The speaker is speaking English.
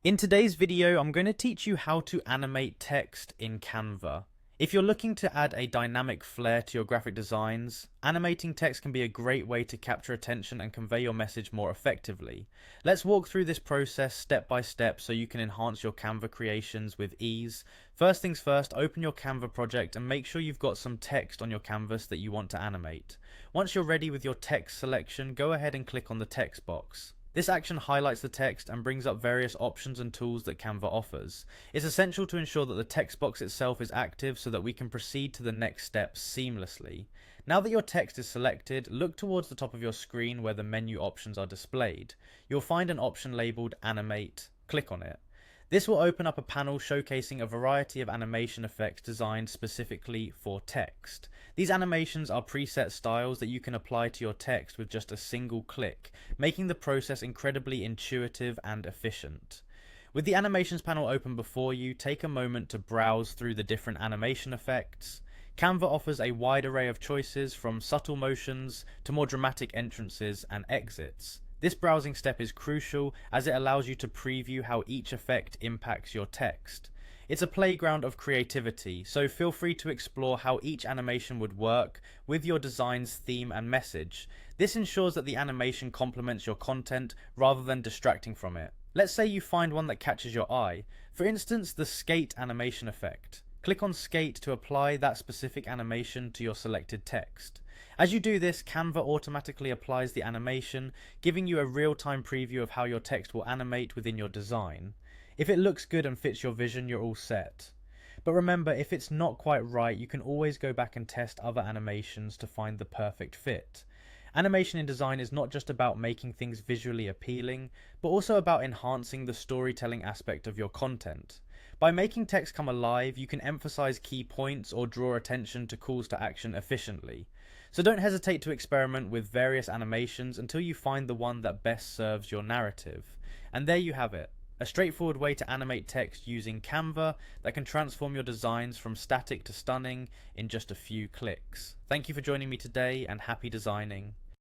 In today's video, I'm going to teach you how to animate text in Canva. If you're looking to add a dynamic flair to your graphic designs, animating text can be a great way to capture attention and convey your message more effectively. Let's walk through this process step by step so you can enhance your Canva creations with ease. First things first, open your Canva project and make sure you've got some text on your canvas that you want to animate. Once you're ready with your text selection, go ahead and click on the text box. This action highlights the text and brings up various options and tools that Canva offers. It's essential to ensure that the text box itself is active so that we can proceed to the next steps seamlessly. Now that your text is selected, look towards the top of your screen where the menu options are displayed. You'll find an option labelled Animate. Click on it. This will open up a panel showcasing a variety of animation effects designed specifically for text. These animations are preset styles that you can apply to your text with just a single click, making the process incredibly intuitive and efficient. With the animations panel open before you, take a moment to browse through the different animation effects. Canva offers a wide array of choices from subtle motions to more dramatic entrances and exits. This browsing step is crucial as it allows you to preview how each effect impacts your text. It's a playground of creativity, so feel free to explore how each animation would work with your design's theme and message. This ensures that the animation complements your content rather than distracting from it. Let's say you find one that catches your eye, for instance the skate animation effect. Click on skate to apply that specific animation to your selected text. As you do this, Canva automatically applies the animation, giving you a real-time preview of how your text will animate within your design. If it looks good and fits your vision, you're all set. But remember, if it's not quite right, you can always go back and test other animations to find the perfect fit. Animation in design is not just about making things visually appealing, but also about enhancing the storytelling aspect of your content. By making text come alive, you can emphasize key points or draw attention to calls to action efficiently. So don't hesitate to experiment with various animations until you find the one that best serves your narrative. And there you have it, a straightforward way to animate text using Canva that can transform your designs from static to stunning in just a few clicks. Thank you for joining me today and happy designing.